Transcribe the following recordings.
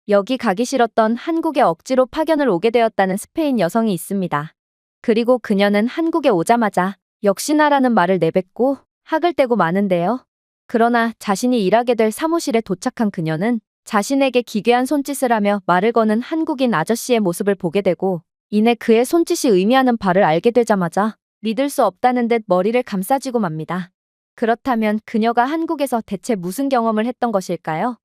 여기 가기 싫었던 한국에 억지로 파견을 오게 되었다는 스페인 여성이 있습니다. 그리고 그녀는 한국에 오자마자 역시나라는 말을 내뱉고 학을 떼고 마는데요. 그러나 자신이 일하게 될 사무실에 도착한 그녀는 자신에게 기괴한 손짓을 하며 말을 거는 한국인 아저씨의 모습을 보게 되고 이내 그의 손짓이 의미하는 바를 알게 되자마자 믿을 수 없다는 듯 머리를 감싸쥐고 맙니다. 그렇다면 그녀가 한국에서 대체 무슨 경험을 했던 것일까요?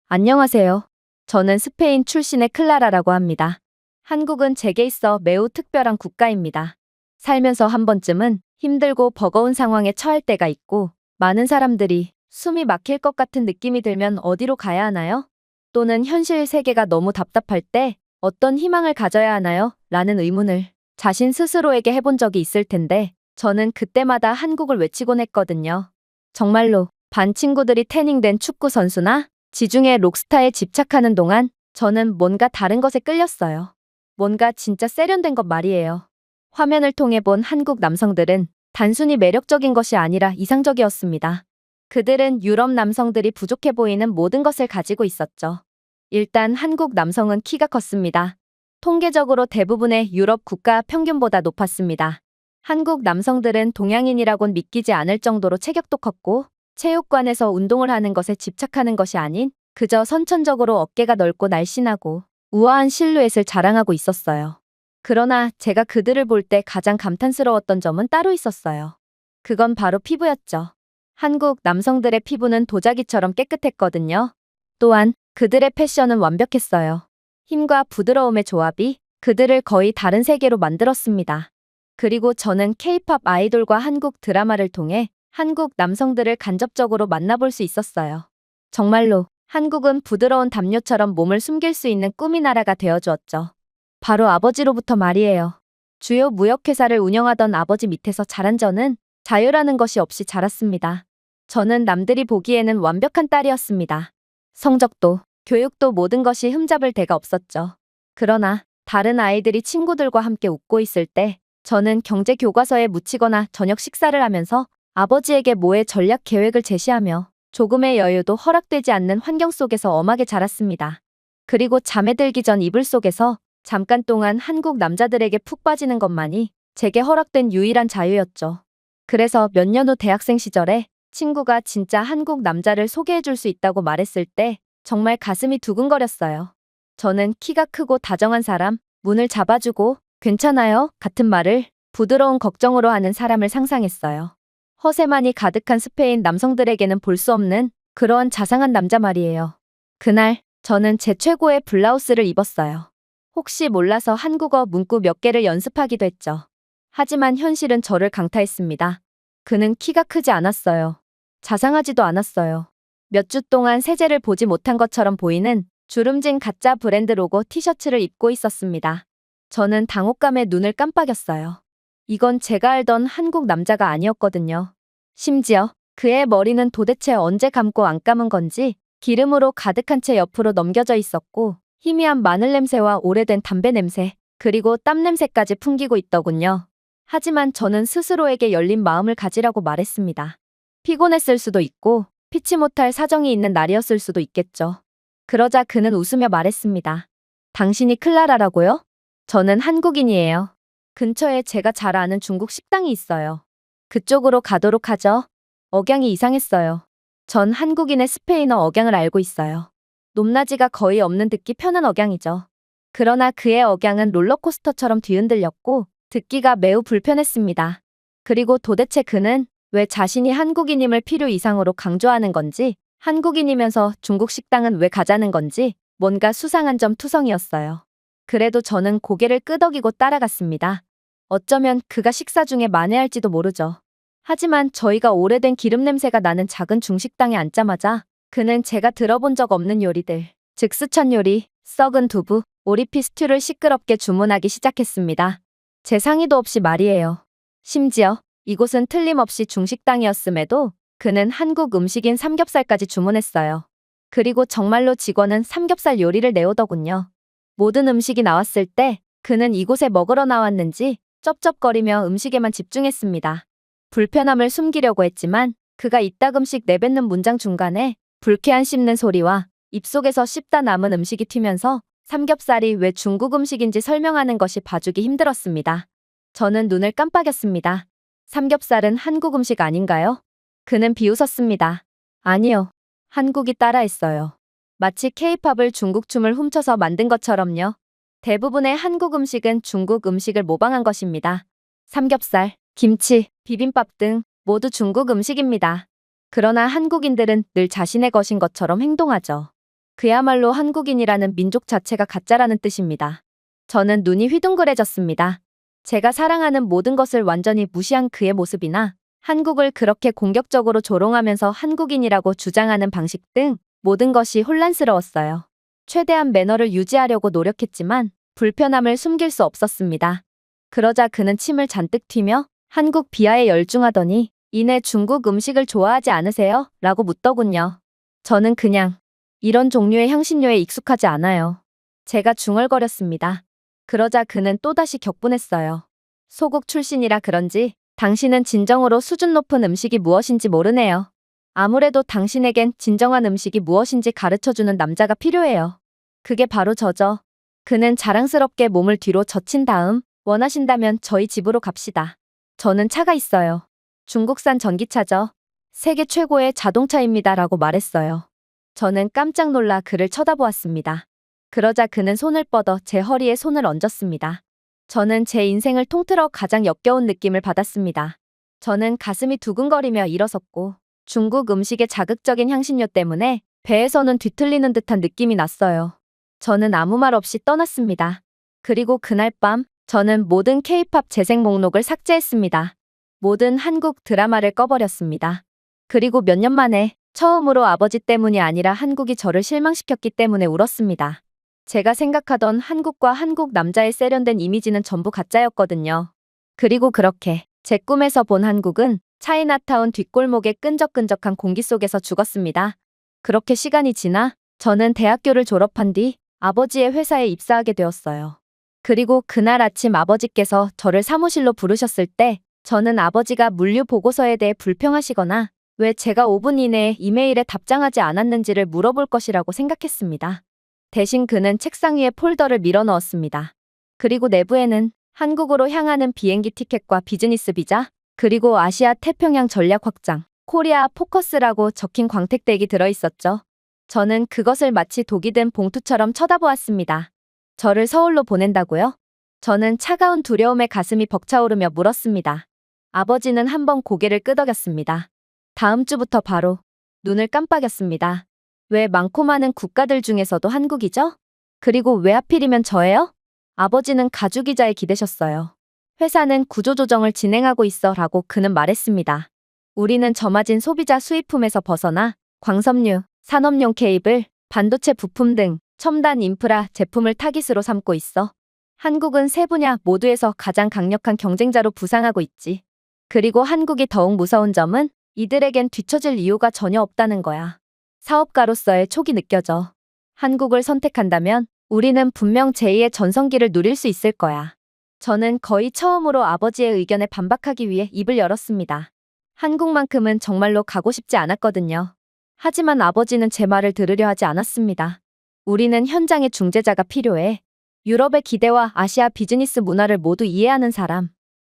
안녕하세요. 저는 스페인 출신의 클라라라고 합니다. 한국은 제게 있어 매우 특별한 국가입니다. 살면서 한 번쯤은 힘들고 버거운 상황에 처할 때가 있고 많은 사람들이 숨이 막힐 것 같은 느낌이 들면 어디로 가야 하나요? 또는 현실 세계가 너무 답답할 때 어떤 희망을 가져야 하나요? 라는 의문을 자신 스스로에게 해본 적이 있을 텐데 저는 그때마다 한국을 외치곤 했거든요. 정말로 반 친구들이 태닝된 축구 선수나 지중해 록스타에 집착하는 동안 저는 뭔가 다른 것에 끌렸어요. 뭔가 진짜 세련된 것 말이에요. 화면을 통해 본 한국 남성들은 단순히 매력적인 것이 아니라 이상적이었습니다. 그들은 유럽 남성들이 부족해 보이는 모든 것을 가지고 있었죠. 일단 한국 남성은 키가 컸습니다. 통계적으로 대부분의 유럽 국가 평균보다 높았습니다. 한국 남성들은 동양인이라곤 믿기지 않을 정도로 체격도 컸고 체육관에서 운동을 하는 것에 집착하는 것이 아닌 그저 선천적으로 어깨가 넓고 날씬하고 우아한 실루엣을 자랑하고 있었어요. 그러나 제가 그들을 볼 때 가장 감탄스러웠던 점은 따로 있었어요. 그건 바로 피부였죠. 한국 남성들의 피부는 도자기처럼 깨끗했거든요. 또한 그들의 패션은 완벽했어요. 힘과 부드러움의 조합이 그들을 거의 다른 세계로 만들었습니다. 그리고 저는 K-팝 아이돌과 한국 드라마를 통해 한국 남성들을 간접적으로 만나볼 수 있었어요. 정말로 한국은 부드러운 담요처럼 몸을 숨길 수 있는 꿈의 나라가 되어주었죠. 바로 아버지로부터 말이에요. 주요 무역회사를 운영하던 아버지 밑에서 자란 저는 자유라는 것이 없이 자랐습니다. 저는 남들이 보기에는 완벽한 딸이었습니다. 성적도, 교육도 모든 것이 흠잡을 데가 없었죠. 그러나 다른 아이들이 친구들과 함께 웃고 있을 때 저는 경제 교과서에 묻히거나 저녁 식사를 하면서 아버지에게 모의 전략 계획을 제시하며 조금의 여유도 허락되지 않는 환경 속에서 엄하게 자랐습니다. 그리고 잠에 들기 전 이불 속에서 잠깐 동안 한국 남자들에게 푹 빠지는 것만이 제게 허락된 유일한 자유였죠. 그래서 몇 년 후 대학생 시절에 친구가 진짜 한국 남자를 소개해줄 수 있다고 말했을 때 정말 가슴이 두근거렸어요. 저는 키가 크고 다정한 사람, 문을 잡아주고 괜찮아요 같은 말을 부드러운 걱정으로 하는 사람을 상상했어요. 허세만이 가득한 스페인 남성들에게는 볼 수 없는 그러한 자상한 남자 말이에요. 그날 저는 제 최고의 블라우스를 입었어요. 혹시 몰라서 한국어 문구 몇 개를 연습하기도 했죠. 하지만 현실은 저를 강타했습니다. 그는 키가 크지 않았어요. 자상하지도 않았어요. 몇 주 동안 세제를 보지 못한 것처럼 보이는 주름진 가짜 브랜드 로고 티셔츠를 입고 있었습니다. 저는 당혹감에 눈을 깜빡였어요. 이건 제가 알던 한국 남자가 아니었거든요. 심지어 그의 머리는 도대체 언제 감고 안 감은 건지 기름으로 가득한 채 옆으로 넘겨져 있었고 희미한 마늘 냄새와 오래된 담배 냄새, 그리고 땀 냄새까지 풍기고 있더군요. 하지만 저는 스스로에게 열린 마음을 가지라고 말했습니다. 피곤했을 수도 있고 피치 못할 사정이 있는 날이었을 수도 있겠죠. 그러자 그는 웃으며 말했습니다. 당신이 클라라라고요? 저는 한국인이에요. 근처에 제가 잘 아는 중국 식당이 있어요. 그쪽으로 가도록 하죠. 억양이 이상했어요. 전 한국인의 스페인어 억양을 알고 있어요. 높낮이가 거의 없는 듣기 편한 억양이죠. 그러나 그의 억양은 롤러코스터처럼 뒤흔들렸고 듣기가 매우 불편했습니다. 그리고 도대체 그는 왜 자신이 한국인임을 필요 이상으로 강조하는 건지, 한국인이면서 중국 식당은 왜 가자는 건지 뭔가 수상한 점 투성이었어요. 그래도 저는 고개를 끄덕이고 따라갔습니다. 어쩌면 그가 식사 중에 만회할지도 모르죠. 하지만 저희가 오래된 기름 냄새가 나는 작은 중식당에 앉자마자 그는 제가 들어본 적 없는 요리들, 즉 스천 요리, 썩은 두부, 오리피 스튜를 시끄럽게 주문하기 시작했습니다. 제 상의도 없이 말이에요. 심지어 이곳은 틀림없이 중식당이었음에도 그는 한국 음식인 삼겹살까지 주문했어요. 그리고 정말로 직원은 삼겹살 요리를 내오더군요. 모든 음식이 나왔을 때 그는 이곳에 먹으러 나왔는지 쩝쩝거리며 음식에만 집중했습니다. 불편함을 숨기려고 했지만 그가 이따금씩 내뱉는 문장 중간에 불쾌한 씹는 소리와 입속에서 씹다 남은 음식이 튀면서 삼겹살이 왜 중국 음식인지 설명하는 것이 봐주기 힘들었습니다. 저는 눈을 깜빡였습니다. 삼겹살은 한국 음식 아닌가요? 그는 비웃었습니다. 아니요. 한국이 따라했어요. 마치 케이팝을 중국 춤을 훔쳐서 만든 것처럼요. 대부분의 한국 음식은 중국 음식을 모방한 것입니다. 삼겹살, 김치, 비빔밥 등 모두 중국 음식입니다. 그러나 한국인들은 늘 자신의 것인 것처럼 행동하죠. 그야말로 한국인이라는 민족 자체가 가짜라는 뜻입니다. 저는 눈이 휘둥그레졌습니다. 제가 사랑하는 모든 것을 완전히 무시한 그의 모습이나 한국을 그렇게 공격적으로 조롱하면서 한국인이라고 주장하는 방식 등 모든 것이 혼란스러웠어요. 최대한 매너를 유지하려고 노력했지만 불편함을 숨길 수 없었습니다. 그러자 그는 침을 잔뜩 튀며 한국 비하에 열중하더니 이내 중국 음식을 좋아하지 않으세요? 라고 묻더군요. 저는 그냥 이런 종류의 향신료에 익숙하지 않아요. 제가 중얼거렸습니다. 그러자 그는 또다시 격분했어요. 소국 출신이라 그런지 당신은 진정으로 수준 높은 음식이 무엇인지 모르네요. 아무래도 당신에겐 진정한 음식이 무엇인지 가르쳐주는 남자가 필요해요. 그게 바로 저죠. 그는 자랑스럽게 몸을 뒤로 젖힌 다음 원하신다면 저희 집으로 갑시다. 저는 차가 있어요. 중국산 전기차죠. 세계 최고의 자동차입니다. 라고 말했어요. 저는 깜짝 놀라 그를 쳐다보았습니다. 그러자 그는 손을 뻗어 제 허리에 손을 얹었습니다. 저는 제 인생을 통틀어 가장 역겨운 느낌을 받았습니다. 저는 가슴이 두근거리며 일어섰고 중국 음식의 자극적인 향신료 때문에 배에서는 뒤틀리는 듯한 느낌이 났어요. 저는 아무 말 없이 떠났습니다. 그리고 그날 밤 저는 모든 K-팝 재생 목록을 삭제했습니다. 모든 한국 드라마를 꺼버렸습니다. 그리고 몇 년 만에 처음으로 아버지 때문이 아니라 한국이 저를 실망시켰기 때문에 울었습니다. 제가 생각하던 한국과 한국 남자의 세련된 이미지는 전부 가짜였거든요. 그리고 그렇게 제 꿈에서 본 한국은 차이나타운 뒷골목의 끈적끈적한 공기 속에서 죽었습니다. 그렇게 시간이 지나 저는 대학교를 졸업한 뒤 아버지의 회사에 입사하게 되었어요. 그리고 그날 아침 아버지께서 저를 사무실로 부르셨을 때 저는 아버지가 물류 보고서에 대해 불평하시거나 왜 제가 5분 이내에 이메일에 답장하지 않았는지를 물어볼 것이라고 생각했습니다. 대신 그는 책상 위에 폴더를 밀어 넣었습니다. 그리고 내부에는 한국으로 향하는 비행기 티켓과 비즈니스 비자, 그리고 아시아 태평양 전략 확장, 코리아 포커스라고 적힌 광택대기 들어있었죠. 저는 그것을 마치 독이 든 봉투처럼 쳐다보았습니다. 저를 서울로 보낸다고요? 저는 차가운 두려움에 가슴이 벅차오르며 물었습니다. 아버지는 한번 고개를 끄덕였습니다. 다음 주부터 바로 눈을 깜빡였습니다. 왜 많고 많은 국가들 중에서도 한국이죠? 그리고 왜 하필이면 저예요? 아버지는 가주기자에 기대셨어요. 회사는 구조조정을 진행하고 있어 라고 그는 말했습니다. 우리는 저마진 소비자 수입품에서 벗어나 광섬유, 산업용 케이블, 반도체 부품 등 첨단 인프라 제품을 타깃으로 삼고 있어. 한국은 세 분야 모두에서 가장 강력한 경쟁자로 부상하고 있지. 그리고 한국이 더욱 무서운 점은 이들에겐 뒤처질 이유가 전혀 없다는 거야. 사업가로서의 촉이 느껴져. 한국을 선택한다면 우리는 분명 제2의 전성기를 누릴 수 있을 거야. 저는 거의 처음으로 아버지의 의견에 반박하기 위해 입을 열었습니다. 한국만큼은 정말로 가고 싶지 않았거든요. 하지만 아버지는 제 말을 들으려 하지 않았습니다. 우리는 현장의 중재자가 필요해. 유럽의 기대와 아시아 비즈니스 문화를 모두 이해하는 사람.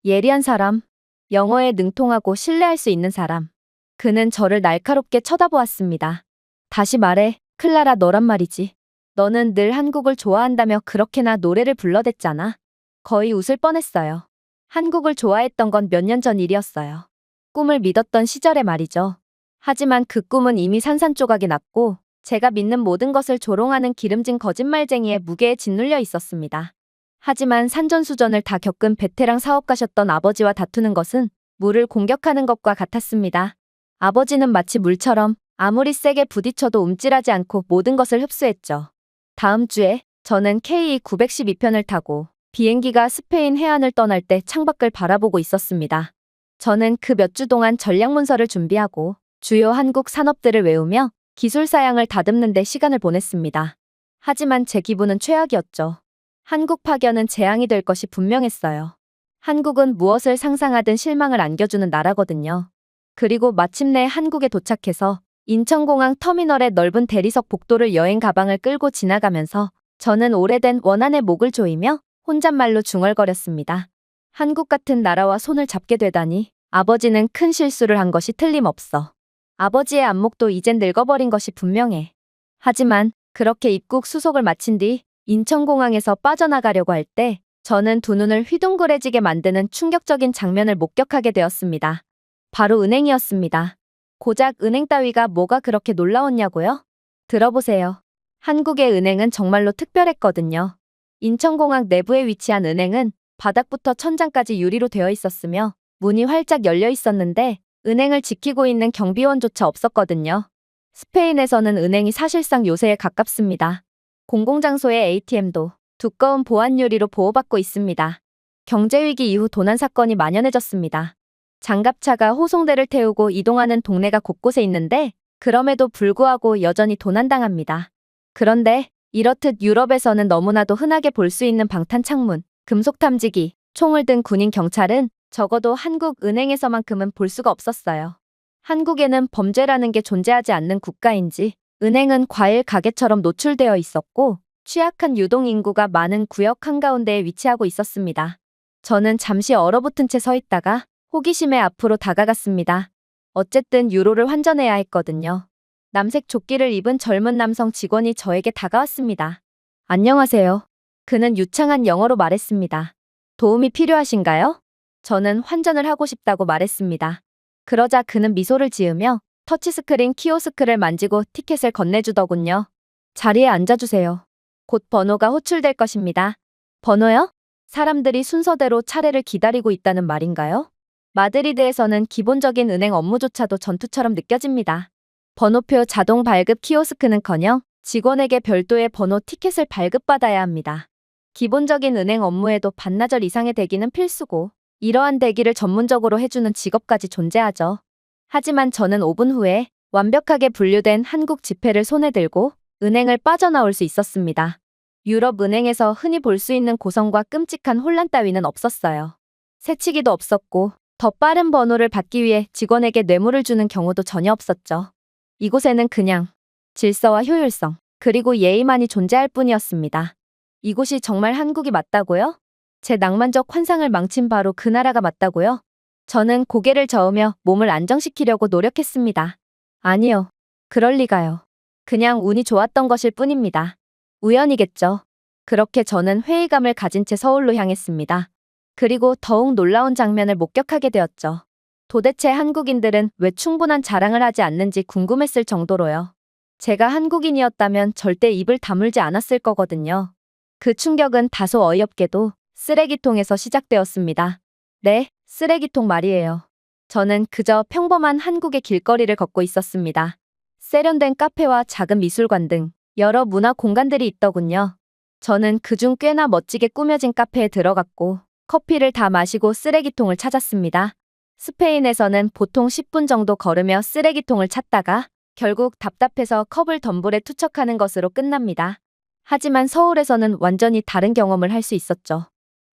예리한 사람. 영어에 능통하고 신뢰할 수 있는 사람. 그는 저를 날카롭게 쳐다보았습니다. 다시 말해, 클라라 너란 말이지. 너는 늘 한국을 좋아한다며 그렇게나 노래를 불러댔잖아. 거의 웃을 뻔했어요. 한국을 좋아했던 건 몇 년 전 일이었어요. 꿈을 믿었던 시절의 말이죠. 하지만 그 꿈은 이미 산산조각이 났고 제가 믿는 모든 것을 조롱하는 기름진 거짓말쟁이의 무게에 짓눌려 있었습니다. 하지만 산전수전을 다 겪은 베테랑 사업가셨던 아버지와 다투는 것은 물을 공격하는 것과 같았습니다. 아버지는 마치 물처럼 아무리 세게 부딪혀도 움찔하지 않고 모든 것을 흡수했죠. 다음 주에 저는 KE912편을 타고 비행기가 스페인 해안을 떠날 때 창밖을 바라보고 있었습니다. 저는 그 몇 주 동안 전략문서를 준비하고 주요 한국 산업들을 외우며 기술 사양을 다듬는 데 시간을 보냈습니다. 하지만 제 기분은 최악이었죠. 한국 파견은 재앙이 될 것이 분명했어요. 한국은 무엇을 상상하든 실망을 안겨주는 나라거든요. 그리고 마침내 한국에 도착해서 인천공항 터미널의 넓은 대리석 복도를 여행 가방을 끌고 지나가면서 저는 오래된 원한에 목을 조이며 혼잣말로 중얼거렸습니다. 한국 같은 나라와 손을 잡게 되다니 아버지는 큰 실수를 한 것이 틀림없어. 아버지의 안목도 이젠 늙어버린 것이 분명해. 하지만 그렇게 입국 수속을 마친 뒤 인천공항에서 빠져나가려고 할 때 저는 두 눈을 휘둥그레지게 만드는 충격적인 장면을 목격하게 되었습니다. 바로 은행이었습니다. 고작 은행 따위가 뭐가 그렇게 놀라웠냐고요? 들어보세요. 한국의 은행은 정말로 특별했거든요. 인천공항 내부에 위치한 은행은 바닥부터 천장까지 유리로 되어 있었으며 문이 활짝 열려 있었는데 은행을 지키고 있는 경비원조차 없었거든요. 스페인에서는 은행이 사실상 요새에 가깝습니다. 공공장소의 ATM도 두꺼운 보안 유리로 보호받고 있습니다. 경제위기 이후 도난 사건이 만연해졌습니다. 장갑차가 호송대를 태우고 이동하는 동네가 곳곳에 있는데 그럼에도 불구하고 여전히 도난당합니다. 그런데 이렇듯 유럽에서는 너무나도 흔하게 볼 수 있는 방탄창문, 금속 탐지기, 총을 든 군인 경찰은 적어도 한국 은행에서만큼은 볼 수가 없었어요. 한국에는 범죄라는 게 존재하지 않는 국가인지 은행은 과일 가게처럼 노출되어 있었고 취약한 유동인구가 많은 구역 한가운데에 위치하고 있었습니다. 저는 잠시 얼어붙은 채 서 있다가 호기심에 앞으로 다가갔습니다. 어쨌든 유로를 환전해야 했거든요. 남색 조끼를 입은 젊은 남성 직원이 저에게 다가왔습니다. 안녕하세요. 그는 유창한 영어로 말했습니다. 도움이 필요하신가요? 저는 환전을 하고 싶다고 말했습니다. 그러자 그는 미소를 지으며 터치스크린 키오스크를 만지고 티켓을 건네주더군요. 자리에 앉아주세요. 곧 번호가 호출될 것입니다. 번호요? 사람들이 순서대로 차례를 기다리고 있다는 말인가요? 마드리드에서는 기본적인 은행 업무조차도 전투처럼 느껴집니다. 번호표 자동 발급 키오스크는커녕 직원에게 별도의 번호 티켓을 발급받아야 합니다. 기본적인 은행 업무에도 반나절 이상의 대기는 필수고 이러한 대기를 전문적으로 해주는 직업까지 존재하죠. 하지만 저는 5분 후에 완벽하게 분류된 한국 지폐를 손에 들고 은행을 빠져나올 수 있었습니다. 유럽 은행에서 흔히 볼 수 있는 고성과 끔찍한 혼란 따위는 없었어요. 새치기도 없었고 더 빠른 번호를 받기 위해 직원에게 뇌물을 주는 경우도 전혀 없었죠. 이곳에는 그냥 질서와 효율성, 그리고 예의만이 존재할 뿐이었습니다. 이곳이 정말 한국이 맞다고요? 제 낭만적 환상을 망친 바로 그 나라가 맞다고요? 저는 고개를 저으며 몸을 안정시키려고 노력했습니다. 아니요. 그럴 리가요. 그냥 운이 좋았던 것일 뿐입니다. 우연이겠죠. 그렇게 저는 회의감을 가진 채 서울로 향했습니다. 그리고 더욱 놀라운 장면을 목격하게 되었죠. 도대체 한국인들은 왜 충분한 자랑을 하지 않는지 궁금했을 정도로요. 제가 한국인이었다면 절대 입을 다물지 않았을 거거든요. 그 충격은 다소 어이없게도 쓰레기통에서 시작되었습니다. 네, 쓰레기통 말이에요. 저는 그저 평범한 한국의 길거리를 걷고 있었습니다. 세련된 카페와 작은 미술관 등 여러 문화 공간들이 있더군요. 저는 그중 꽤나 멋지게 꾸며진 카페에 들어갔고 커피를 다 마시고 쓰레기통을 찾았습니다. 스페인에서는 보통 10분 정도 걸으며 쓰레기통을 찾다가 결국 답답해서 컵을 덤불에 투척하는 것으로 끝납니다. 하지만 서울에서는 완전히 다른 경험을 할 수 있었죠.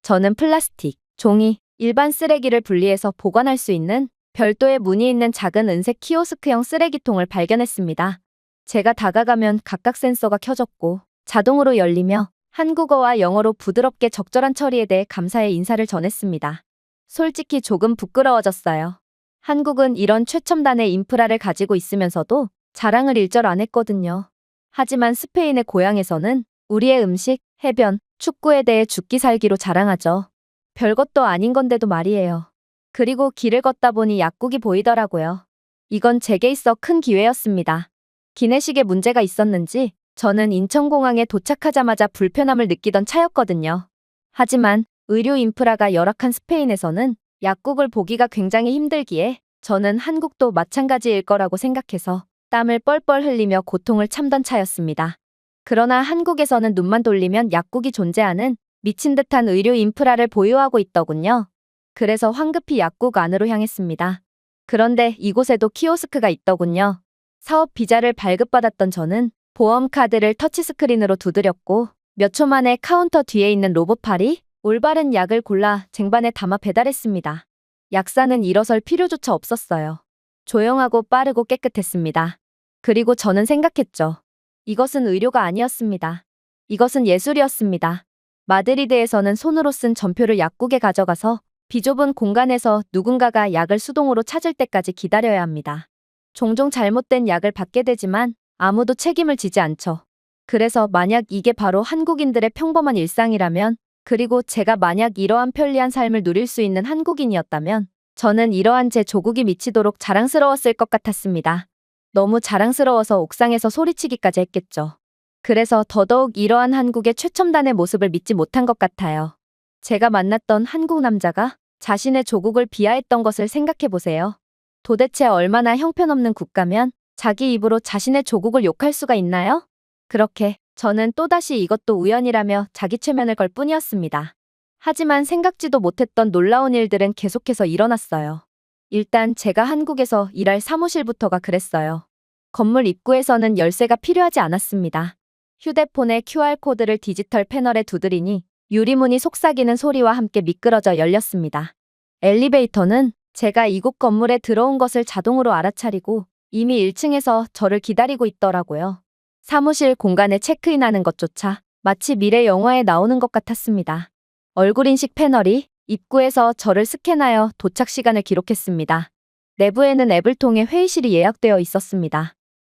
저는 플라스틱, 종이, 일반 쓰레기를 분리해서 보관할 수 있는 별도의 문이 있는 작은 은색 키오스크형 쓰레기통을 발견했습니다. 제가 다가가면 각각 센서가 켜졌고 자동으로 열리며 한국어와 영어로 부드럽게 적절한 처리에 대해 감사의 인사를 전했습니다. 솔직히 조금 부끄러워졌어요. 한국은 이런 최첨단의 인프라를 가지고 있으면서도 자랑을 일절 안 했거든요. 하지만 스페인의 고향에서는 우리의 음식, 해변, 축구에 대해 죽기 살기로 자랑하죠. 별것도 아닌 건데도 말이에요. 그리고 길을 걷다 보니 약국이 보이더라고요. 이건 제게 있어 큰 기회였습니다. 기내식에 문제가 있었는지 저는 인천공항에 도착하자마자 불편함을 느끼던 차였거든요. 하지만 의료 인프라가 열악한 스페인에서는 약국을 보기가 굉장히 힘들기에 저는 한국도 마찬가지일 거라고 생각해서 땀을 뻘뻘 흘리며 고통을 참던 차였습니다. 그러나 한국에서는 눈만 돌리면 약국이 존재하는 미친 듯한 의료 인프라를 보유하고 있더군요. 그래서 황급히 약국 안으로 향했습니다. 그런데 이곳에도 키오스크가 있더군요. 사업 비자를 발급받았던 저는 보험카드를 터치스크린으로 두드렸고 몇 초 만에 카운터 뒤에 있는 로봇팔이 올바른 약을 골라 쟁반에 담아 배달했습니다. 약사는 일어설 필요조차 없었어요. 조용하고 빠르고 깨끗했습니다. 그리고 저는 생각했죠. 이것은 의료가 아니었습니다. 이것은 예술이었습니다. 마드리드에서는 손으로 쓴 전표를 약국에 가져가서 비좁은 공간에서 누군가가 약을 수동으로 찾을 때까지 기다려야 합니다. 종종 잘못된 약을 받게 되지만 아무도 책임을 지지 않죠. 그래서 만약 이게 바로 한국인들의 평범한 일상이라면, 그리고 제가 만약 이러한 편리한 삶을 누릴 수 있는 한국인이었다면, 저는 이러한 제 조국이 미치도록 자랑스러웠을 것 같았습니다. 너무 자랑스러워서 옥상에서 소리치기까지 했겠죠. 그래서 더더욱 이러한 한국의 최첨단의 모습을 믿지 못한 것 같아요. 제가 만났던 한국 남자가 자신의 조국을 비하했던 것을 생각해 보세요. 도대체 얼마나 형편없는 국가면 자기 입으로 자신의 조국을 욕할 수가 있나요? 그렇게 저는 또다시 이것도 우연이라며 자기 최면을 걸 뿐이었습니다. 하지만 생각지도 못했던 놀라운 일들은 계속해서 일어났어요. 일단 제가 한국에서 일할 사무실부터가 그랬어요. 건물 입구에서는 열쇠가 필요하지 않았습니다. 휴대폰의 QR코드를 디지털 패널에 두드리니 유리문이 속삭이는 소리와 함께 미끄러져 열렸습니다. 엘리베이터는 제가 이곳 건물에 들어온 것을 자동으로 알아차리고 이미 1층에서 저를 기다리고 있더라고요. 사무실 공간에 체크인하는 것조차 마치 미래 영화에 나오는 것 같았습니다. 얼굴 인식 패널이 입구에서 저를 스캔하여 도착 시간을 기록했습니다. 내부에는 앱을 통해 회의실이 예약되어 있었습니다.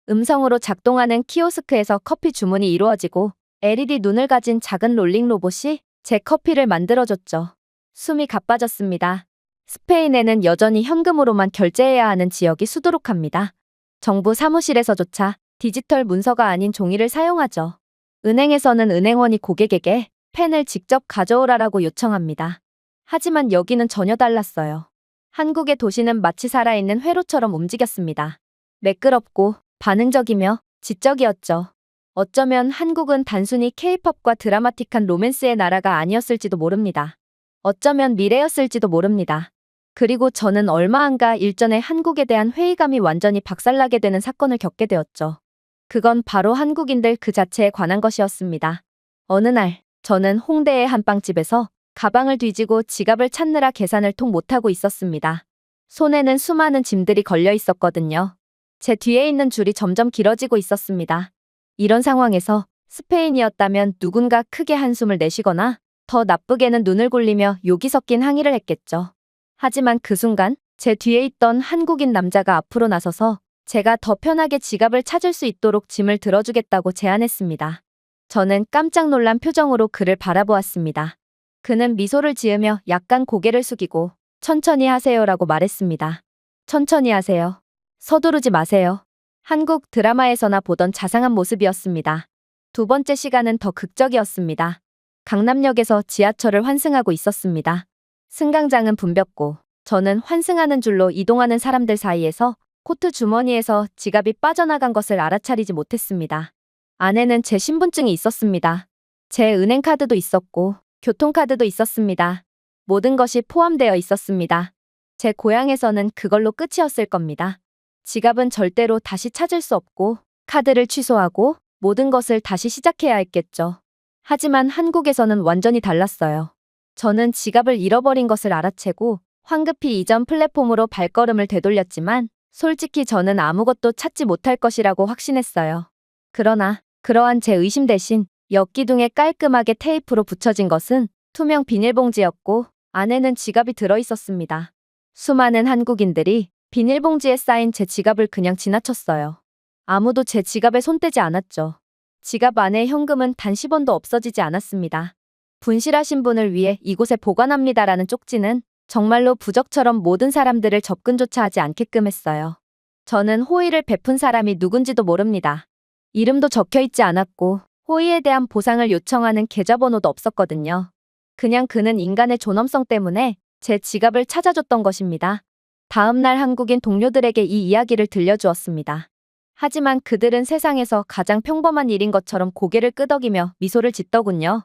음성으로 작동하는 키오스크에서 커피 주문이 이루어지고 LED 눈을 가진 작은 롤링 로봇이 제 커피를 만들어줬죠. 숨이 가빠졌습니다. 스페인에는 여전히 현금으로만 결제해야 하는 지역이 수두룩합니다. 정부 사무실에서조차 디지털 문서가 아닌 종이를 사용하죠. 은행에서는 은행원이 고객에게 펜을 직접 가져오라라고 요청합니다. 하지만 여기는 전혀 달랐어요. 한국의 도시는 마치 살아있는 회로처럼 움직였습니다. 매끄럽고 반응적이며 지적이었죠. 어쩌면 한국은 단순히 K-팝과 드라마틱한 로맨스의 나라가 아니었을지도 모릅니다. 어쩌면 미래였을지도 모릅니다. 그리고 저는 얼마 안가 일전에 한국에 대한 회의감이 완전히 박살나게 되는 사건을 겪게 되었죠. 그건 바로 한국인들 그 자체에 관한 것이었습니다. 어느 날 저는 홍대의 한 빵집에서 가방을 뒤지고 지갑을 찾느라 계산을 통 못하고 있었습니다. 손에는 수많은 짐들이 걸려 있었거든요. 제 뒤에 있는 줄이 점점 길어지고 있었습니다. 이런 상황에서 스페인이었다면 누군가 크게 한숨을 내쉬거나 더 나쁘게는 눈을 굴리며 욕이 섞인 항의를 했겠죠. 하지만 그 순간 제 뒤에 있던 한국인 남자가 앞으로 나서서 제가 더 편하게 지갑을 찾을 수 있도록 짐을 들어주겠다고 제안했습니다. 저는 깜짝 놀란 표정으로 그를 바라보았습니다. 그는 미소를 지으며 약간 고개를 숙이고 천천히 하세요라고 말했습니다. 천천히 하세요. 서두르지 마세요. 한국 드라마에서나 보던 자상한 모습이었습니다. 두 번째 시간은 더 극적이었습니다. 강남역에서 지하철을 환승하고 있었습니다. 승강장은 붐볐고 저는 환승하는 줄로 이동하는 사람들 사이에서 코트 주머니에서 지갑이 빠져나간 것을 알아차리지 못했습니다. 안에는 제 신분증이 있었습니다. 제 은행카드도 있었고 교통카드도 있었습니다. 모든 것이 포함되어 있었습니다. 제 고향에서는 그걸로 끝이었을 겁니다. 지갑은 절대로 다시 찾을 수 없고 카드를 취소하고 모든 것을 다시 시작해야 했겠죠. 하지만 한국에서는 완전히 달랐어요. 저는 지갑을 잃어버린 것을 알아채고 황급히 이전 플랫폼으로 발걸음을 되돌렸지만 솔직히 저는 아무것도 찾지 못할 것이라고 확신했어요. 그러나 그러한 제 의심 대신 역기둥에 깔끔하게 테이프로 붙여진 것은 투명 비닐봉지였고 안에는 지갑이 들어있었습니다. 수많은 한국인들이 비닐봉지에 쌓인 제 지갑을 그냥 지나쳤어요. 아무도 제 지갑에 손대지 않았죠. 지갑 안에 현금은 단 10원도 없어지지 않았습니다. 분실하신 분을 위해 이곳에 보관합니다라는 쪽지는 정말로 부적처럼 모든 사람들을 접근조차 하지 않게끔 했어요. 저는 호의를 베푼 사람이 누군지도 모릅니다. 이름도 적혀있지 않았고 호의에 대한 보상을 요청하는 계좌번호도 없었거든요. 그냥 그는 인간의 존엄성 때문에 제 지갑을 찾아줬던 것입니다. 다음 날 한국인 동료들에게 이 이야기를 들려주었습니다. 하지만 그들은 세상에서 가장 평범한 일인 것처럼 고개를 끄덕이며 미소를 짓더군요.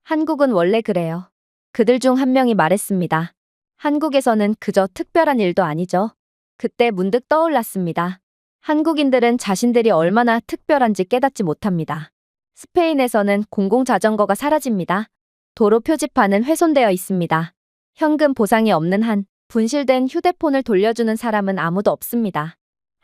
한국은 원래 그래요. 그들 중 한 명이 말했습니다. 한국에서는 그저 특별한 일도 아니죠. 그때 문득 떠올랐습니다. 한국인들은 자신들이 얼마나 특별한지 깨닫지 못합니다. 스페인에서는 공공자전거가 사라집니다. 도로 표지판은 훼손되어 있습니다. 현금 보상이 없는 한 분실된 휴대폰을 돌려주는 사람은 아무도 없습니다.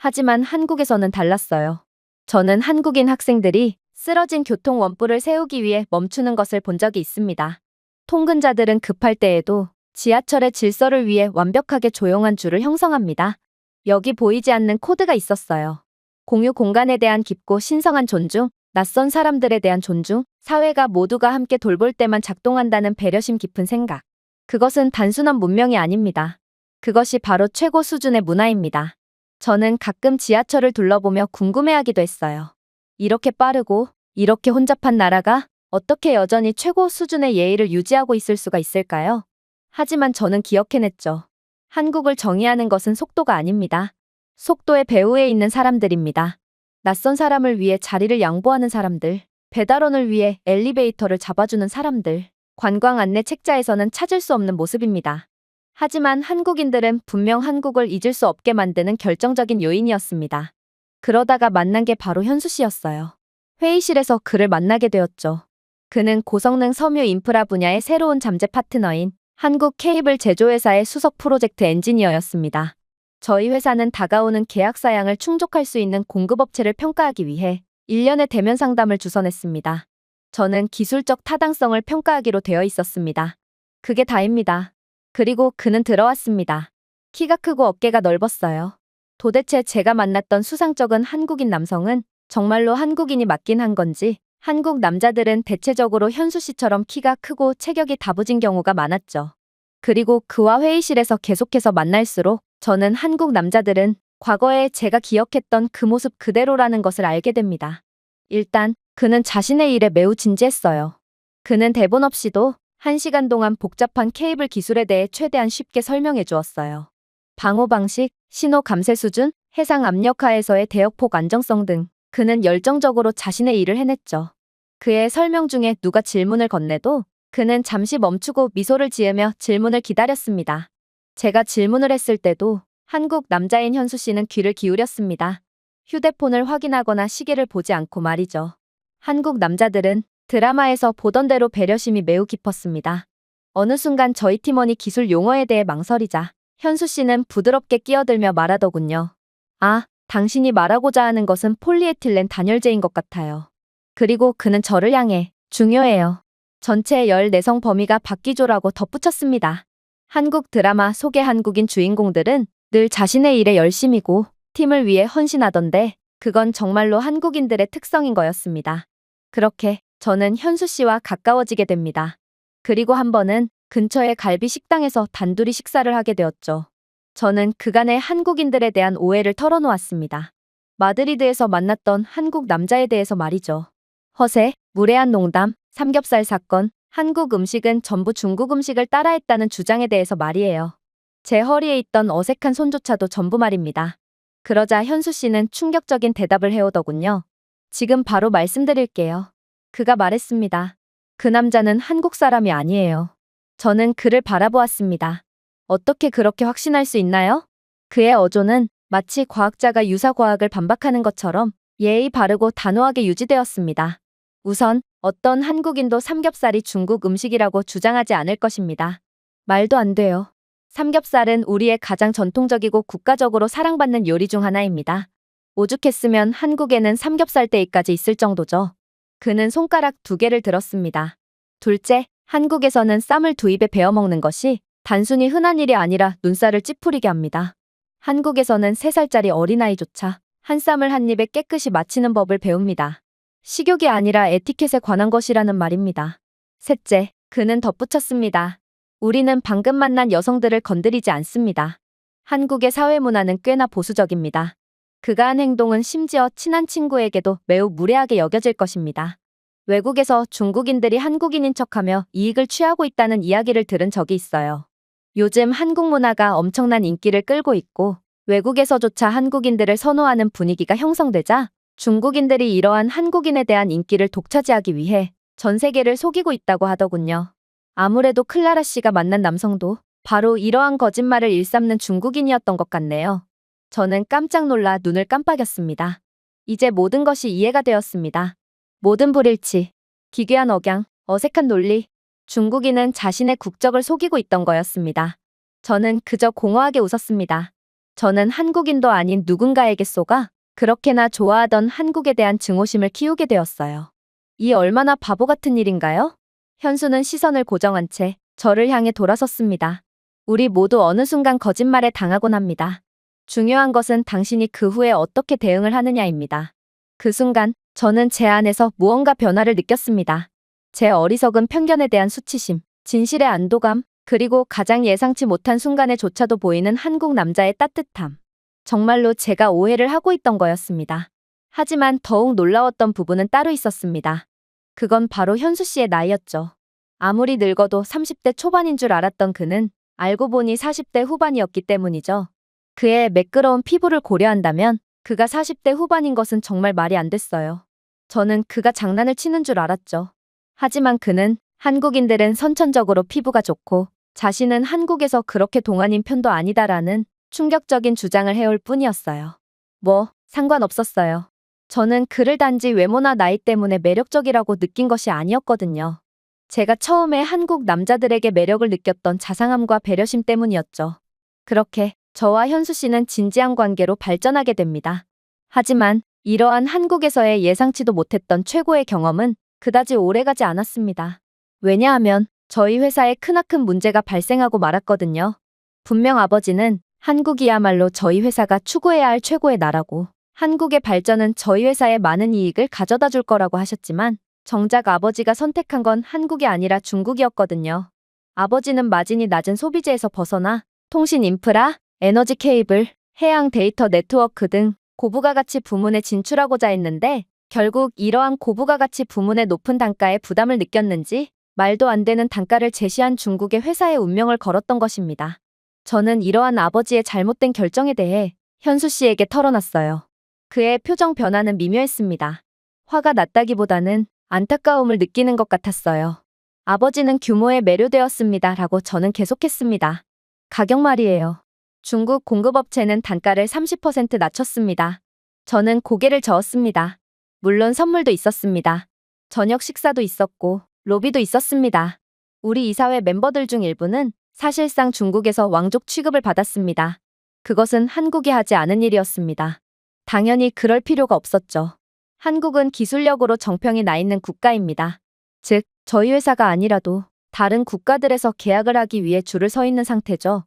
하지만 한국에서는 달랐어요. 저는 한국인 학생들이 쓰러진 교통 원뿔을 세우기 위해 멈추는 것을 본 적이 있습니다. 통근자들은 급할 때에도 지하철의 질서를 위해 완벽하게 조용한 줄을 형성합니다. 여기 보이지 않는 코드가 있었어요. 공유 공간에 대한 깊고 신성한 존중, 낯선 사람들에 대한 존중, 사회가 모두가 함께 돌볼 때만 작동한다는 배려심 깊은 생각. 그것은 단순한 문명이 아닙니다. 그것이 바로 최고 수준의 문화입니다. 저는 가끔 지하철을 둘러보며 궁금해하기도 했어요. 이렇게 빠르고 이렇게 혼잡한 나라가 어떻게 여전히 최고 수준의 예의를 유지하고 있을 수가 있을까요? 하지만 저는 기억해냈죠. 한국을 정의하는 것은 속도가 아닙니다. 속도의 배후에 있는 사람들입니다. 낯선 사람을 위해 자리를 양보하는 사람들, 배달원을 위해 엘리베이터를 잡아주는 사람들, 관광 안내 책자에서는 찾을 수 없는 모습입니다. 하지만 한국인들은 분명 한국을 잊을 수 없게 만드는 결정적인 요인이었습니다. 그러다가 만난 게 바로 현수 씨였어요. 회의실에서 그를 만나게 되었죠. 그는 고성능 섬유 인프라 분야의 새로운 잠재 파트너인 한국 케이블 제조회사의 수석 프로젝트 엔지니어였습니다. 저희 회사는 다가오는 계약 사양을 충족할 수 있는 공급업체를 평가하기 위해 1년의 대면 상담을 주선했습니다. 저는 기술적 타당성을 평가하기로 되어 있었습니다. 그게 다입니다. 그리고 그는 들어왔습니다. 키가 크고 어깨가 넓었어요. 도대체 제가 만났던 수상쩍은 한국인 남성은 정말로 한국인이 맞긴 한 건지, 한국 남자들은 대체적으로 현수 씨처럼 키가 크고 체격이 다부진 경우가 많았죠. 그리고 그와 회의실에서 계속해서 만날수록 저는 한국 남자들은 과거에 제가 기억했던 그 모습 그대로라는 것을 알게 됩니다. 일단 그는 자신의 일에 매우 진지했어요. 그는 대본 없이도 1시간 동안 복잡한 케이블 기술에 대해 최대한 쉽게 설명해 주었어요. 방호 방식, 신호 감쇄 수준, 해상 압력하에서의 대역폭 안정성 등 그는 열정적으로 자신의 일을 해냈죠. 그의 설명 중에 누가 질문을 건네도 그는 잠시 멈추고 미소를 지으며 질문을 기다렸습니다. 제가 질문을 했을 때도 한국 남자인 현수 씨는 귀를 기울였습니다. 휴대폰을 확인하거나 시계를 보지 않고 말이죠. 한국 남자들은 드라마에서 보던 대로 배려심이 매우 깊었습니다. 어느 순간 저희 팀원이 기술 용어에 대해 망설이자 현수 씨는 부드럽게 끼어들며 말하더군요. 아, 당신이 말하고자 하는 것은 폴리에틸렌 단열재인 것 같아요. 그리고 그는 저를 향해 중요해요. 전체 14성 범위가 박기조라고 덧붙였습니다. 한국 드라마 속의 한국인 주인공들은 늘 자신의 일에 열심이고 팀을 위해 헌신하던데 그건 정말로 한국인들의 특성인 거였습니다. 그렇게 저는 현수 씨와 가까워지게 됩니다. 그리고 한 번은 근처의 갈비 식당에서 단둘이 식사를 하게 되었죠. 저는 그간의 한국인들에 대한 오해를 털어놓았습니다. 마드리드에서 만났던 한국 남자에 대해서 말이죠. 허세, 무례한 농담, 삼겹살 사건, 한국 음식은 전부 중국 음식을 따라했다는 주장에 대해서 말이에요. 제 허리에 있던 어색한 손조차도 전부 말입니다. 그러자 현수 씨는 충격적인 대답을 해오더군요. 지금 바로 말씀드릴게요. 그가 말했습니다. 그 남자는 한국 사람이 아니에요. 저는 그를 바라보았습니다. 어떻게 그렇게 확신할 수 있나요? 그의 어조는 마치 과학자가 유사과학을 반박하는 것처럼 예의 바르고 단호하게 유지되었습니다. 우선 어떤 한국인도 삼겹살이 중국 음식이라고 주장하지 않을 것입니다. 말도 안 돼요. 삼겹살은 우리의 가장 전통적이고 국가적으로 사랑받는 요리 중 하나입니다. 오죽했으면 한국에는 삼겹살 데이까지 있을 정도죠. 그는 손가락 2개를 들었습니다. 둘째, 한국에서는 쌈을 2입에 베어 먹는 것이 단순히 흔한 일이 아니라 눈살을 찌푸리게 합니다. 한국에서는 3살짜리 어린아이조차 한 쌈을 한 입에 깨끗이 마치는 법을 배웁니다. 식욕이 아니라 에티켓에 관한 것이라는 말입니다. 셋째, 그는 덧붙였습니다. 우리는 방금 만난 여성들을 건드리지 않습니다. 한국의 사회 문화는 꽤나 보수적입니다. 그가 한 행동은 심지어 친한 친구에게도 매우 무례하게 여겨질 것입니다. 외국에서 중국인들이 한국인인 척하며 이익을 취하고 있다는 이야기를 들은 적이 있어요. 요즘 한국 문화가 엄청난 인기를 끌고 있고 외국에서조차 한국인들을 선호하는 분위기가 형성되자 중국인들이 이러한 한국인에 대한 인기를 독차지하기 위해 전 세계를 속이고 있다고 하더군요. 아무래도 클라라 씨가 만난 남성도 바로 이러한 거짓말을 일삼는 중국인이었던 것 같네요. 저는 깜짝 놀라 눈을 깜빡였습니다. 이제 모든 것이 이해가 되었습니다. 모든 불일치, 기괴한 억양, 어색한 논리, 중국인은 자신의 국적을 속이고 있던 거였습니다. 저는 그저 공허하게 웃었습니다. 저는 한국인도 아닌 누군가에게 쏘가 그렇게나 좋아하던 한국에 대한 증오심을 키우게 되었어요. 이 얼마나 바보 같은 일인가요? 현수는 시선을 고정한 채 저를 향해 돌아섰습니다. 우리 모두 어느 순간 거짓말에 당하곤 합니다. 중요한 것은 당신이 그 후에 어떻게 대응을 하느냐입니다. 그 순간 저는 제 안에서 무언가 변화를 느꼈습니다. 제 어리석은 편견에 대한 수치심, 진실의 안도감, 그리고 가장 예상치 못한 순간에조차도 보이는 한국 남자의 따뜻함. 정말로 제가 오해를 하고 있던 거였습니다. 하지만 더욱 놀라웠던 부분은 따로 있었습니다. 그건 바로 현수 씨의 나이였죠. 아무리 늙어도 30대 초반인 줄 알았던 그는 알고 보니 40대 후반이었기 때문이죠. 그의 매끄러운 피부를 고려한다면 그가 40대 후반인 것은 정말 말이 안 됐어요. 저는 그가 장난을 치는 줄 알았죠. 하지만 그는 한국인들은 선천적으로 피부가 좋고 자신은 한국에서 그렇게 동안인 편도 아니다라는 충격적인 주장을 해올 뿐이었어요. 상관없었어요. 저는 그를 단지 외모나 나이 때문에 매력적이라고 느낀 것이 아니었거든요. 제가 처음에 한국 남자들에게 매력을 느꼈던 자상함과 배려심 때문이었죠. 그렇게 저와 현수 씨는 진지한 관계로 발전하게 됩니다. 하지만 이러한 한국에서의 예상치도 못했던 최고의 경험은 그다지 오래가지 않았습니다. 왜냐하면 저희 회사에 크나큰 문제가 발생하고 말았거든요. 분명 아버지는 한국이야말로 저희 회사가 추구해야 할 최고의 나라고 한국의 발전은 저희 회사에 많은 이익을 가져다 줄 거라고 하셨지만 정작 아버지가 선택한 건 한국이 아니라 중국이었거든요. 아버지는 마진이 낮은 소비재에서 벗어나 통신 인프라, 에너지 케이블, 해양 데이터 네트워크 등 고부가가치 부문에 진출하고자 했는데 결국 이러한 고부가가치 부문의 높은 단가에 부담을 느꼈는지 말도 안 되는 단가를 제시한 중국의 회사에 운명을 걸었던 것입니다. 저는 이러한 아버지의 잘못된 결정에 대해 현수 씨에게 털어놨어요. 그의 표정 변화는 미묘했습니다. 화가 났다기보다는 안타까움을 느끼는 것 같았어요. 아버지는 규모에 매료되었습니다. 라고 저는 계속했습니다. 가격 말이에요. 중국 공급업체는 단가를 30% 낮췄습니다. 저는 고개를 저었습니다. 물론 선물도 있었습니다. 저녁 식사도 있었고 로비도 있었습니다. 우리 이사회 멤버들 중 일부는 사실상 중국에서 왕족 취급을 받았습니다. 그것은 한국이 하지 않은 일이었습니다. 당연히 그럴 필요가 없었죠. 한국은 기술력으로 정평이 나 있는 국가입니다. 즉, 저희 회사가 아니라도 다른 국가들에서 계약을 하기 위해 줄을 서 있는 상태죠.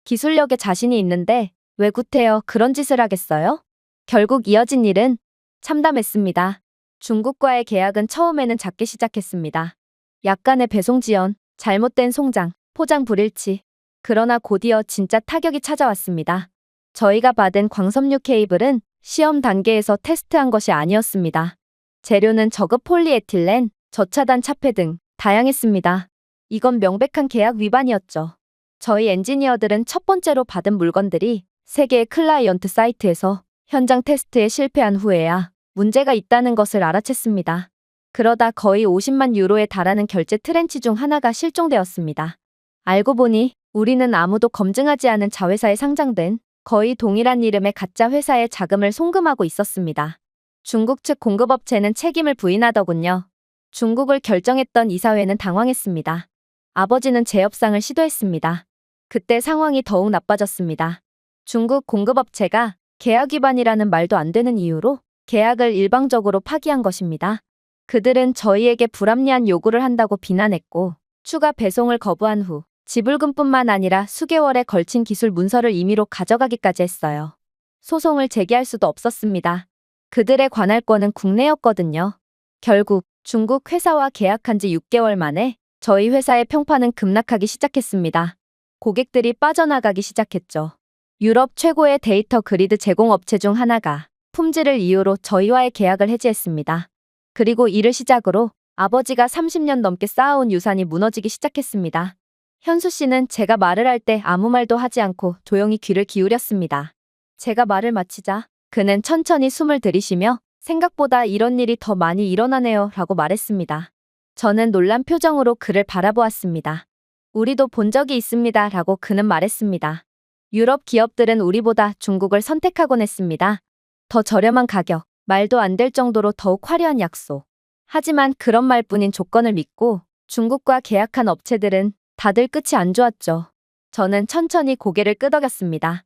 기술력에 자신이 있는데 왜 구태여 그런 짓을 하겠어요? 결국 이어진 일은 참담했습니다. 중국과의 계약은 처음에는 작게 시작했습니다. 약간의 배송 지연, 잘못된 송장, 포장 불일치. 그러나 곧이어 진짜 타격이 찾아왔습니다. 저희가 받은 광섬유 케이블은 시험 단계에서 테스트한 것이 아니었습니다. 재료는 저급 폴리에틸렌, 저차단 차폐 등 다양했습니다. 이건 명백한 계약 위반이었죠. 저희 엔지니어들은 첫 번째로 받은 물건들이 세계의 클라이언트 사이트에서 현장 테스트에 실패한 후에야 문제가 있다는 것을 알아챘습니다. 그러다 거의 50만 유로에 달하는 결제 트렌치 중 하나가 실종되었습니다. 알고 보니 우리는 아무도 검증하지 않은 자회사에 상장된 거의 동일한 이름의 가짜 회사에 자금을 송금하고 있었습니다. 중국 측 공급업체는 책임을 부인하더군요. 중국을 결정했던 이사회는 당황했습니다. 아버지는 재협상을 시도했습니다. 그때 상황이 더욱 나빠졌습니다. 중국 공급업체가 계약 위반이라는 말도 안 되는 이유로 계약을 일방적으로 파기한 것입니다. 그들은 저희에게 불합리한 요구를 한다고 비난했고 추가 배송을 거부한 후 지불금뿐만 아니라 수개월에 걸친 기술 문서를 임의로 가져가기까지 했어요. 소송을 제기할 수도 없었습니다. 그들의 관할권은 국내였거든요. 결국 중국 회사와 계약한 지 6개월 만에 저희 회사의 평판은 급락하기 시작했습니다. 고객들이 빠져나가기 시작했죠. 유럽 최고의 데이터 그리드 제공업체 중 하나가 품질을 이유로 저희와의 계약을 해지했습니다. 그리고 이를 시작으로 아버지가 30년 넘게 쌓아온 유산이 무너지기 시작했습니다. 현수 씨는 제가 말을 할 때 아무 말도 하지 않고 조용히 귀를 기울였습니다. 제가 말을 마치자 그는 천천히 숨을 들이쉬며 생각보다 이런 일이 더 많이 일어나네요 라고 말했습니다. 저는 놀란 표정으로 그를 바라보았습니다. 우리도 본 적이 있습니다 라고 그는 말했습니다. 유럽 기업들은 우리보다 중국을 선택하곤 했습니다. 더 저렴한 가격, 말도 안 될 정도로 더욱 화려한 약속. 하지만 그런 말뿐인 조건을 믿고 중국과 계약한 업체들은 다들 끝이 안 좋았죠. 저는 천천히 고개를 끄덕였습니다.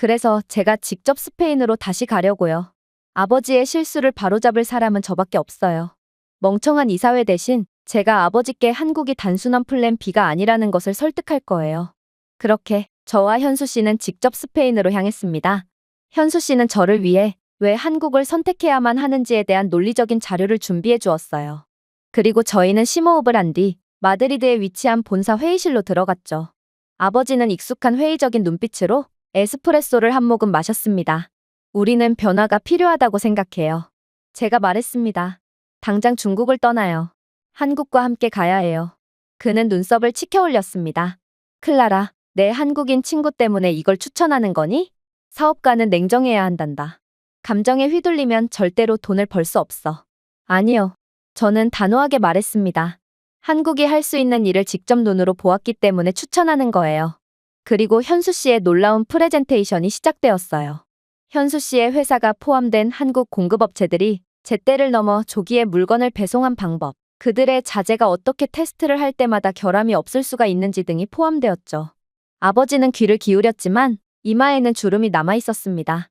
그래서 제가 직접 스페인으로 다시 가려고요. 아버지의 실수를 바로잡을 사람은 저밖에 없어요. 멍청한 이사회 대신 제가 아버지께 한국이 단순한 플랜 B가 아니라는 것을 설득할 거예요. 그렇게 저와 현수 씨는 직접 스페인으로 향했습니다. 현수 씨는 저를 위해 왜 한국을 선택해야만 하는지에 대한 논리적인 자료를 준비해 주었어요. 그리고 저희는 심호흡을 한 뒤 마드리드에 위치한 본사 회의실로 들어갔죠. 아버지는 익숙한 회의적인 눈빛으로 에스프레소를 한 모금 마셨습니다. 우리는 변화가 필요하다고 생각해요. 제가 말했습니다. 당장 중국을 떠나요. 한국과 함께 가야 해요. 그는 눈썹을 치켜 올렸습니다. 클라라, 내 한국인 친구 때문에 이걸 추천하는 거니? 사업가는 냉정해야 한단다. 감정에 휘둘리면 절대로 돈을 벌 수 없어. 아니요. 저는 단호하게 말했습니다. 한국이 할 수 있는 일을 직접 눈으로 보았기 때문에 추천하는 거예요. 그리고 현수 씨의 놀라운 프레젠테이션이 시작되었어요. 현수 씨의 회사가 포함된 한국 공급업체들이 제때를 넘어 조기에 물건을 배송한 방법, 그들의 자재가 어떻게 테스트를 할 때마다 결함이 없을 수가 있는지 등이 포함되었죠. 아버지는 귀를 기울였지만 이마에는 주름이 남아 있었습니다.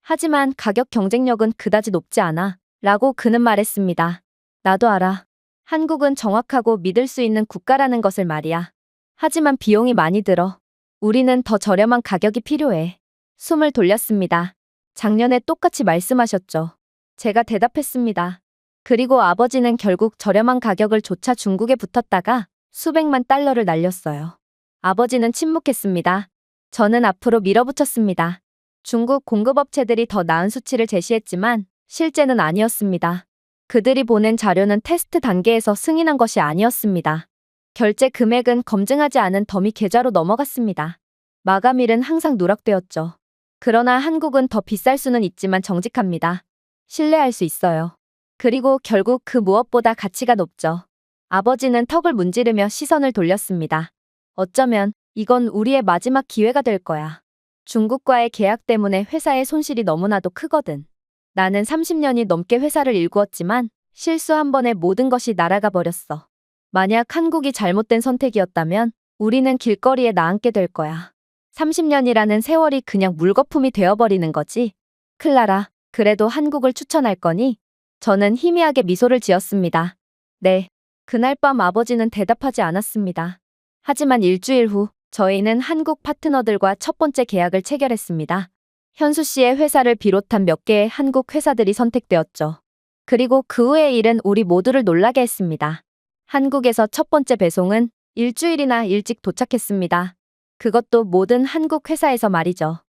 하지만 가격 경쟁력은 그다지 높지 않아 라고 그는 말했습니다. 나도 알아. 한국은 정확하고 믿을 수 있는 국가라는 것을 말이야. 하지만 비용이 많이 들어. 우리는 더 저렴한 가격이 필요해. 숨을 돌렸습니다. 작년에 똑같이 말씀하셨죠. 제가 대답했습니다. 그리고 아버지는 결국 저렴한 가격을 조차 중국에 붙었다가 수백만 달러를 날렸어요. 아버지는 침묵했습니다. 저는 앞으로 밀어붙였습니다. 중국 공급업체들이 더 나은 수치를 제시했지만 실제는 아니었습니다. 그들이 보낸 자료는 테스트 단계에서 승인한 것이 아니었습니다. 결제 금액은 검증하지 않은 더미 계좌로 넘어갔습니다. 마감일은 항상 누락되었죠. 그러나 한국은 더 비쌀 수는 있지만 정직합니다. 신뢰할 수 있어요. 그리고 결국 그 무엇보다 가치가 높죠. 아버지는 턱을 문지르며 시선을 돌렸습니다. 어쩌면 이건 우리의 마지막 기회가 될 거야. 중국과의 계약 때문에 회사의 손실이 너무나도 크거든. 나는 30년이 넘게 회사를 일구었지만 실수 한 번에 모든 것이 날아가 버렸어. 만약 한국이 잘못된 선택이었다면 우리는 길거리에 나앉게 될 거야. 30년이라는 세월이 그냥 물거품이 되어버리는 거지. 클라라, 그래도 한국을 추천할 거니? 저는 희미하게 미소를 지었습니다. 네. 그날 밤 아버지는 대답하지 않았습니다. 하지만 일주일 후 저희는 한국 파트너들과 첫 번째 계약을 체결했습니다. 현수 씨의 회사를 비롯한 몇 개의 한국 회사들이 선택되었죠. 그리고 그 후의 일은 우리 모두를 놀라게 했습니다. 한국에서 첫 번째 배송은 일주일이나 일찍 도착했습니다. 그것도 모든 한국 회사에서 말이죠.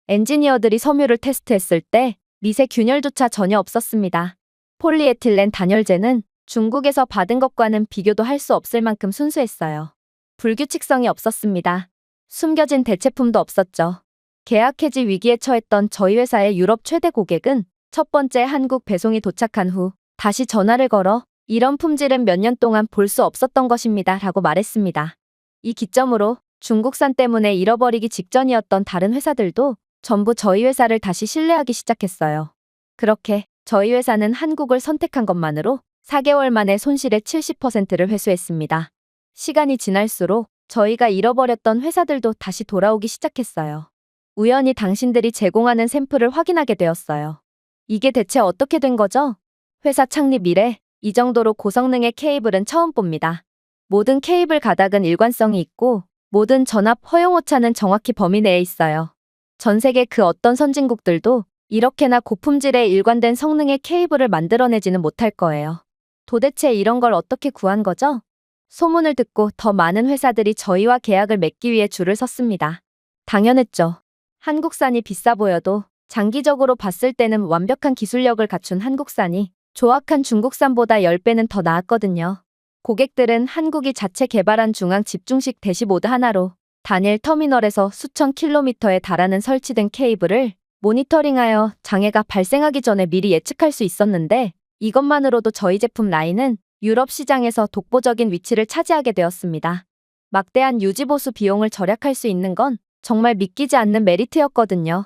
엔지니어들이 섬유를 테스트했을 때 미세 균열조차 전혀 없었습니다. 폴리에틸렌 단열재는 중국에서 받은 것과는 비교도 할 수 없을 만큼 순수했어요. 불규칙성이 없었습니다. 숨겨진 대체품도 없었죠. 계약 해지 위기에 처했던 저희 회사의 유럽 최대 고객은 첫 번째 한국 배송이 도착한 후 다시 전화를 걸어 이런 품질은 몇 년 동안 볼 수 없었던 것입니다 라고 말했습니다. 이 기점으로 중국산 때문에 잃어버리기 직전이었던 다른 회사들도 전부 저희 회사를 다시 신뢰하기 시작했어요. 그렇게 저희 회사는 한국을 선택한 것만으로 4개월 만에 손실의 70%를 회수했습니다. 시간이 지날수록 저희가 잃어버렸던 회사들도 다시 돌아오기 시작했어요. 우연히 당신들이 제공하는 샘플을 확인하게 되었어요. 이게 대체 어떻게 된 거죠? 회사 창립 이래 이 정도로 고성능의 케이블은 처음 봅니다. 모든 케이블 가닥은 일관성이 있고 모든 전압 허용 오차는 정확히 범위 내에 있어요. 전 세계 그 어떤 선진국들도 이렇게나 고품질의 일관된 성능의 케이블을 만들어내지는 못할 거예요. 도대체 이런 걸 어떻게 구한 거죠? 소문을 듣고 더 많은 회사들이 저희와 계약을 맺기 위해 줄을 섰습니다. 당연했죠. 한국산이 비싸 보여도 장기적으로 봤을 때는 완벽한 기술력을 갖춘 한국산이 조악한 중국산보다 10배는 더 나았거든요. 고객들은 한국이 자체 개발한 중앙 집중식 대시보드 하나로 단일 터미널에서 수천 킬로미터에 달하는 설치된 케이블을 모니터링하여 장애가 발생하기 전에 미리 예측할 수 있었는데 이것만으로도 저희 제품 라인은 유럽 시장에서 독보적인 위치를 차지하게 되었습니다. 막대한 유지보수 비용을 절약할 수 있는 건 정말 믿기지 않는 메리트였거든요.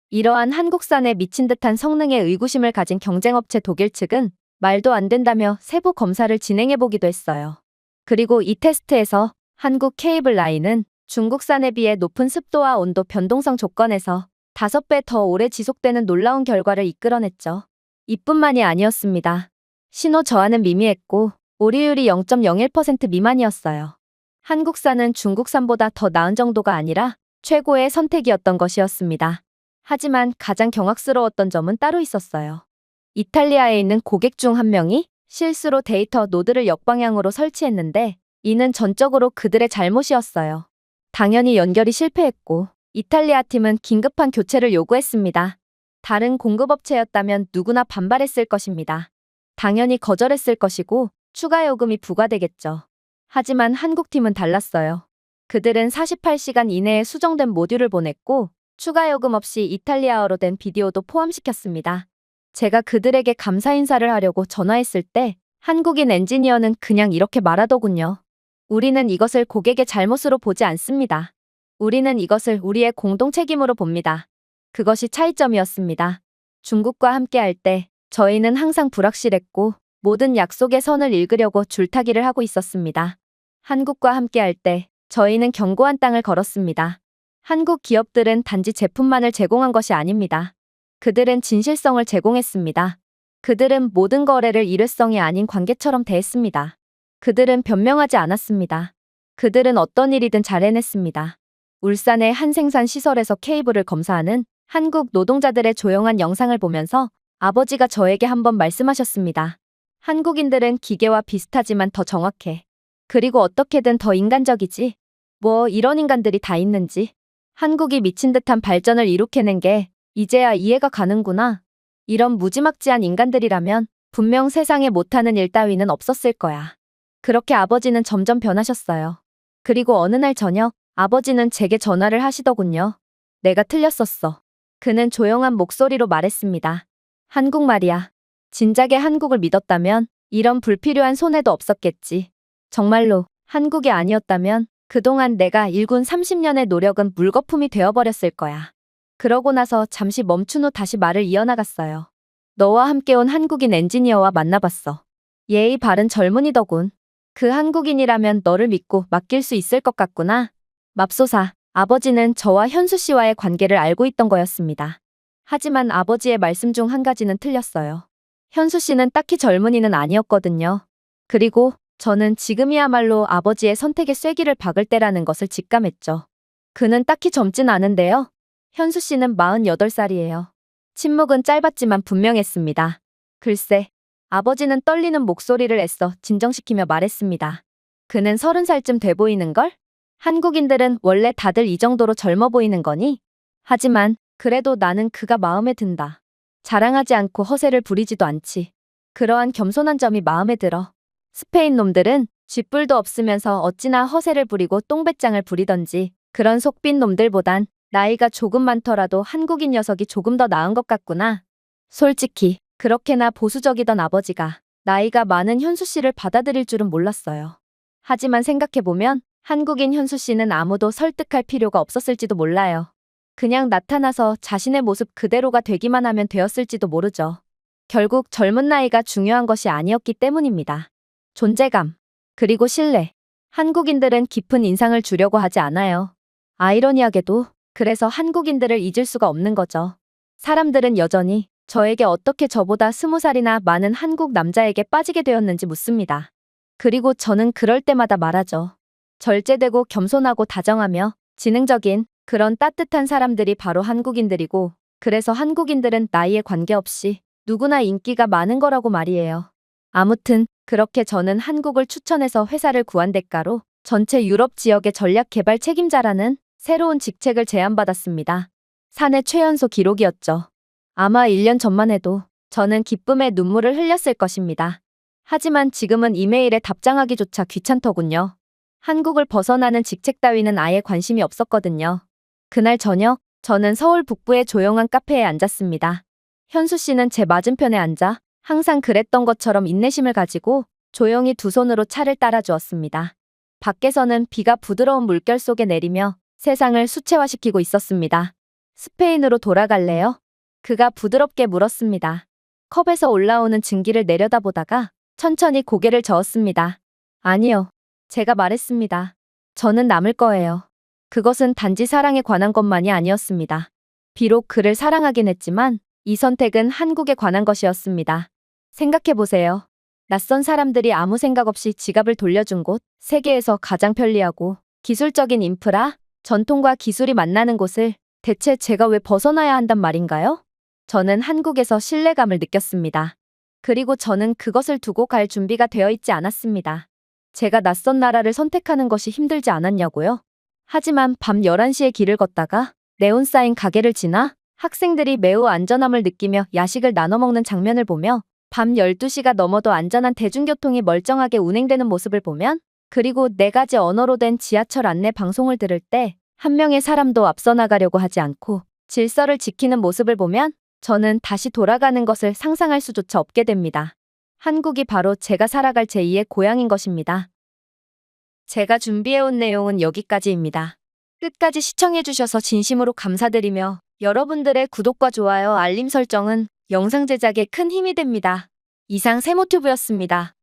이러한 한국산에 미친 듯한 성능에 의구심을 가진 경쟁업체 독일 측은 말도 안 된다며 세부 검사를 진행해보기도 했어요. 그리고 이 테스트에서 한국 케이블 라인은 중국산에 비해 높은 습도와 온도 변동성 조건에서 5배 더 오래 지속되는 놀라운 결과를 이끌어냈죠. 이뿐만이 아니었습니다. 신호 저하는 미미했고 오류율이 0.01% 미만이었어요. 한국산은 중국산보다 더 나은 정도가 아니라 최고의 선택이었던 것이었습니다. 하지만 가장 경악스러웠던 점은 따로 있었어요. 이탈리아에 있는 고객 중 한 명이 실수로 데이터 노드를 역방향으로 설치했는데 이는 전적으로 그들의 잘못이었어요. 당연히 연결이 실패했고 이탈리아 팀은 긴급한 교체를 요구했습니다. 다른 공급업체였다면 누구나 반발했을 것입니다. 당연히 거절했을 것이고 추가 요금이 부과되겠죠. 하지만 한국팀은 달랐어요. 그들은 48시간 이내에 수정된 모듈을 보냈고 추가 요금 없이 이탈리아어로 된 비디오도 포함시켰습니다. 제가 그들에게 감사 인사를 하려고 전화했을 때 한국인 엔지니어는 그냥 이렇게 말하더군요. 우리는 이것을 고객의 잘못으로 보지 않습니다. 우리는 이것을 우리의 공동 책임으로 봅니다. 그것이 차이점이었습니다. 중국과 함께할 때 저희는 항상 불확실했고 모든 약속의 선을 읽으려고 줄타기를 하고 있었습니다. 한국과 함께할 때 저희는 견고한 땅을 걸었습니다. 한국 기업들은 단지 제품만을 제공한 것이 아닙니다. 그들은 진실성을 제공했습니다. 그들은 모든 거래를 일회성이 아닌 관계처럼 대했습니다. 그들은 변명하지 않았습니다. 그들은 어떤 일이든 잘 해냈습니다. 울산의 한 생산 시설에서 케이블을 검사하는 한국 노동자들의 조용한 영상을 보면서 아버지가 저에게 한번 말씀하셨습니다. 한국인들은 기계와 비슷하지만 더 정확해. 그리고 어떻게든 더 인간적이지. 뭐 이런 인간들이 다 있는지. 한국이 미친 듯한 발전을 이룩해낸 게 이제야 이해가 가는구나. 이런 무지막지한 인간들이라면 분명 세상에 못하는 일 따위는 없었을 거야. 그렇게 아버지는 점점 변하셨어요. 그리고 어느 날 저녁 아버지는 제게 전화를 하시더군요. 내가 틀렸었어. 그는 조용한 목소리로 말했습니다. 한국말이야. 진작에 한국을 믿었다면 이런 불필요한 손해도 없었겠지. 정말로 한국이 아니었다면 그동안 내가 일군 30년의 노력은 물거품이 되어버렸을 거야. 그러고 나서 잠시 멈춘 후 다시 말을 이어나갔어요. 너와 함께 온 한국인 엔지니어와 만나봤어. 예의 바른 젊은이더군. 그 한국인이라면 너를 믿고 맡길 수 있을 것 같구나. 맙소사, 아버지는 저와 현수 씨와의 관계를 알고 있던 거였습니다. 하지만 아버지의 말씀 중 한 가지는 틀렸어요. 현수 씨는 딱히 젊은이는 아니었거든요. 그리고 저는 지금이야말로 아버지의 선택에 쐐기를 박을 때라는 것을 직감했죠. 그는 딱히 젊진 않은데요. 현수 씨는 48살이에요. 침묵은 짧았지만 분명했습니다. 글쎄, 아버지는 떨리는 목소리를 애써 진정시키며 말했습니다. 그는 30살쯤 돼 보이는걸? 한국인들은 원래 다들 이 정도로 젊어 보이는 거니? 하지만 그래도 나는 그가 마음에 든다. 자랑하지 않고 허세를 부리지도 않지. 그러한 겸손한 점이 마음에 들어. 스페인 놈들은 쥐뿔도 없으면서 어찌나 허세를 부리고 똥배짱을 부리던지 그런 속빈 놈들보단 나이가 조금 많더라도 한국인 녀석이 조금 더 나은 것 같구나. 솔직히 그렇게나 보수적이던 아버지가 나이가 많은 현수 씨를 받아들일 줄은 몰랐어요. 하지만 생각해보면 한국인 현수 씨는 아무도 설득할 필요가 없었을지도 몰라요. 그냥 나타나서 자신의 모습 그대로가 되기만 하면 되었을지도 모르죠. 결국 젊은 나이가 중요한 것이 아니었기 때문입니다. 존재감, 그리고 신뢰. 한국인들은 깊은 인상을 주려고 하지 않아요. 아이러니하게도 그래서 한국인들을 잊을 수가 없는 거죠. 사람들은 여전히 저에게 어떻게 저보다 20살이나 많은 한국 남자에게 빠지게 되었는지 묻습니다. 그리고 저는 그럴 때마다 말하죠. 절제되고 겸손하고 다정하며 지능적인 그런 따뜻한 사람들이 바로 한국인들이고 그래서 한국인들은 나이에 관계없이 누구나 인기가 많은 거라고 말이에요. 아무튼 그렇게 저는 한국을 추천해서 회사를 구한 대가로 전체 유럽 지역의 전략 개발 책임자라는 새로운 직책을 제안받았습니다. 사내 최연소 기록이었죠. 아마 1년 전만 해도 저는 기쁨의 눈물을 흘렸을 것입니다. 하지만 지금은 이메일에 답장하기조차 귀찮더군요. 한국을 벗어나는 직책 따위는 아예 관심이 없었거든요. 그날 저녁, 저는 서울 북부의 조용한 카페에 앉았습니다. 현수 씨는 제 맞은편에 앉아 항상 그랬던 것처럼 인내심을 가지고 조용히 두 손으로 차를 따라주었습니다. 밖에서는 비가 부드러운 물결 속에 내리며 세상을 수채화시키고 있었습니다. 스페인으로 돌아갈래요? 그가 부드럽게 물었습니다. 컵에서 올라오는 증기를 내려다보다가 천천히 고개를 저었습니다. 아니요. 제가 말했습니다. 저는 남을 거예요. 그것은 단지 사랑에 관한 것만이 아니었습니다. 비록 그를 사랑하긴 했지만 이 선택은 한국에 관한 것이었습니다. 생각해보세요. 낯선 사람들이 아무 생각 없이 지갑을 돌려준 곳, 세계에서 가장 편리하고 기술적인 인프라, 전통과 기술이 만나는 곳을 대체 제가 왜 벗어나야 한단 말인가요? 저는 한국에서 신뢰감을 느꼈습니다. 그리고 저는 그것을 두고 갈 준비가 되어 있지 않았습니다. 제가 낯선 나라를 선택하는 것이 힘들지 않았냐고요? 하지만 밤 11시에 길을 걷다가 네온 사인 가게를 지나 학생들이 매우 안전함을 느끼며 야식을 나눠 먹는 장면을 보며 밤 12시가 넘어도 안전한 대중교통이 멀쩡하게 운행되는 모습을 보면 그리고 4가지 언어로 된 지하철 안내 방송을 들을 때 한 명의 사람도 앞서 나가려고 하지 않고 질서를 지키는 모습을 보면 저는 다시 돌아가는 것을 상상할 수조차 없게 됩니다. 한국이 바로 제가 살아갈 제2의 고향인 것입니다. 제가 준비해온 내용은 여기까지입니다. 끝까지 시청해주셔서 진심으로 감사드리며 여러분들의 구독과 좋아요, 알림 설정은 영상 제작에 큰 힘이 됩니다. 이상 세모튜브였습니다.